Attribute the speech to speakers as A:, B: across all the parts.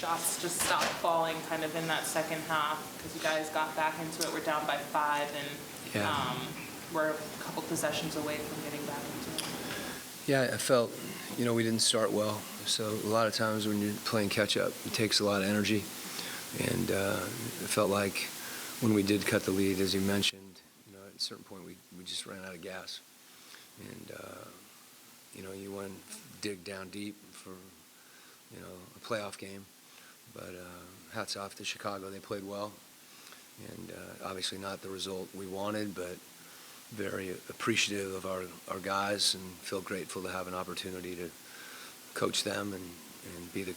A: shots just stopped falling kind of in that second half because you guys got back into it. We're down by 5, and we're a couple possessions away from getting back into it.
B: Yeah, I felt, we didn't start well. So a lot of times when you're playing catch-up, it takes a lot of energy. And it felt like when we did cut the lead, as you mentioned, at a certain point we just ran out of gas. And, you want to dig down deep for, a playoff game. But hats off to Chicago. They played well. And obviously not the result we wanted, but very appreciative of our guys and feel grateful to have an opportunity to coach them and be the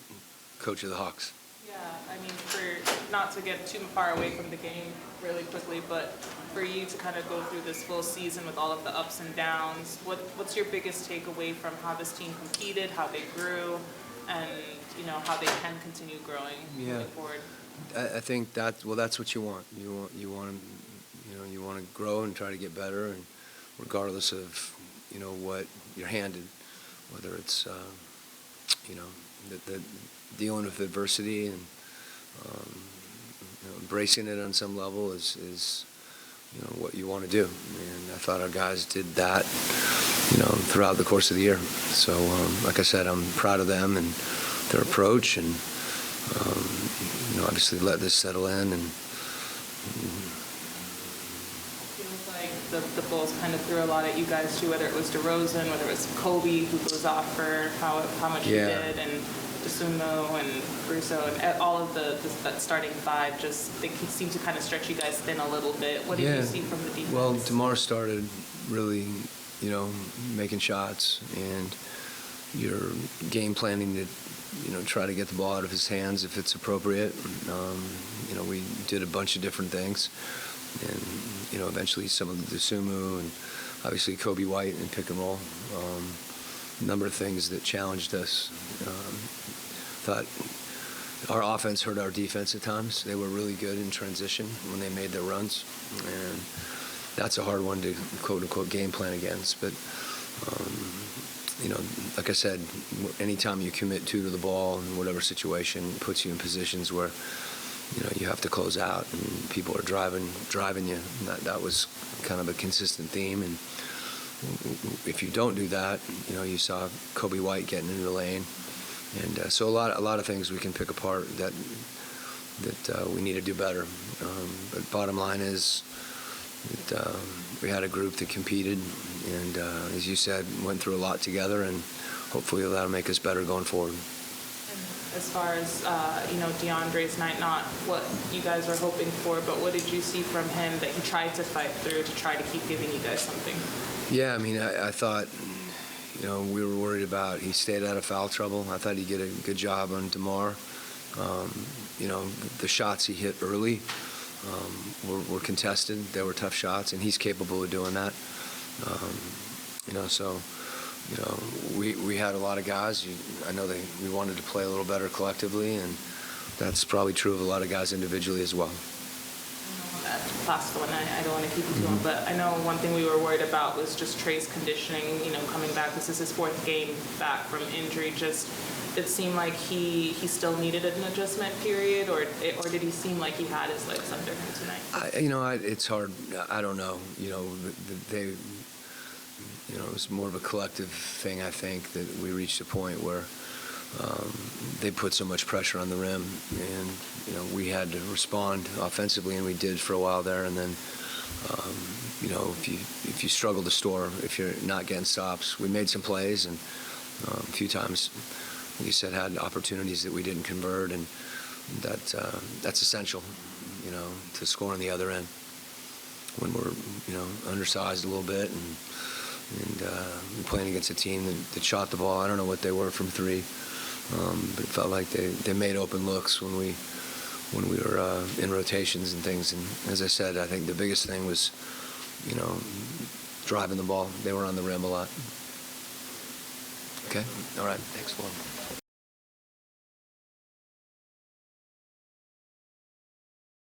B: coach of the Hawks.
A: Yeah, I mean, for not to get too far away from the game really quickly, but for you to kind of go through this full season with all of the ups and downs, what's your biggest takeaway from how this team competed, how they grew, and how they can continue growing moving forward?
B: I think that's what you want. You want to grow and try to get better, and regardless of what you're handed, whether it's the dealing with adversity and embracing it on some level is what you want to do. And I thought our guys did that throughout the course of the year. So like I said, I'm proud of them and their approach, and obviously let this settle in. And
A: the Bulls kind of threw a lot at you guys too, whether it was DeRozan, whether it was Kobe who goes off for how much he did, and DeSumo and Russo, and all of that starting 5, they seem to kind of stretch you guys thin a little bit. What did you see from the defense?
B: Well, DeMar started really, making shots, and you're game planning to, try to get the ball out of his hands if it's appropriate. We did a bunch of different things, and eventually some of the DeSumo and obviously Kobe White and pick and roll. A number of things that challenged us. Thought our offense hurt our defense at times. They were really good in transition when they made their runs, and that's a hard one to quote-unquote game plan against. But like I said, anytime you commit 2 to the ball in whatever situation, it puts you in positions where you have to close out and people are driving you. And that was kind of a consistent theme. And if you don't do that, you saw Kobe White getting into the lane. And so a lot of things we can pick apart that we need to do better. But bottom line is that we had a group that competed, and as you said, went through a lot together, and hopefully that'll make us better going forward.
A: As far as DeAndre's night, not what you guys were hoping for, but what did you see from him that he tried to fight through to try to keep giving you guys something?
B: Yeah, I mean, I thought, we were worried about he stayed out of foul trouble. I thought he did a good job on DeMar. The shots he hit early were contested. They were tough shots, and he's capable of doing that. We had a lot of guys. I know we wanted to play a little better collectively, and that's probably true of a lot of guys individually as well.
A: That last one, I don't want to keep you too long, but I know one thing we were worried about was just Trey's conditioning, coming back. This is his 4th game back from injury. Just, it seemed like he still needed an adjustment period, or did he seem like he had his legs under him tonight?
B: It's hard. I don't know. It was more of a collective thing, I think, that we reached a point where they put so much pressure on the rim, and we had to respond offensively, and we did for a while there. And then if you struggle to score, if you're not getting stops, we made some plays, and a few times, like you said, had opportunities that we didn't convert, and that's essential, to score on the other end when we're undersized a little bit and playing against a team that shot the ball. I don't know what they were from 3, but it felt like they made open looks when we were in rotations and things. And as I said, I think the biggest thing was, driving the ball. They were on the rim a lot. Okay? All right. Thanks, Lauren.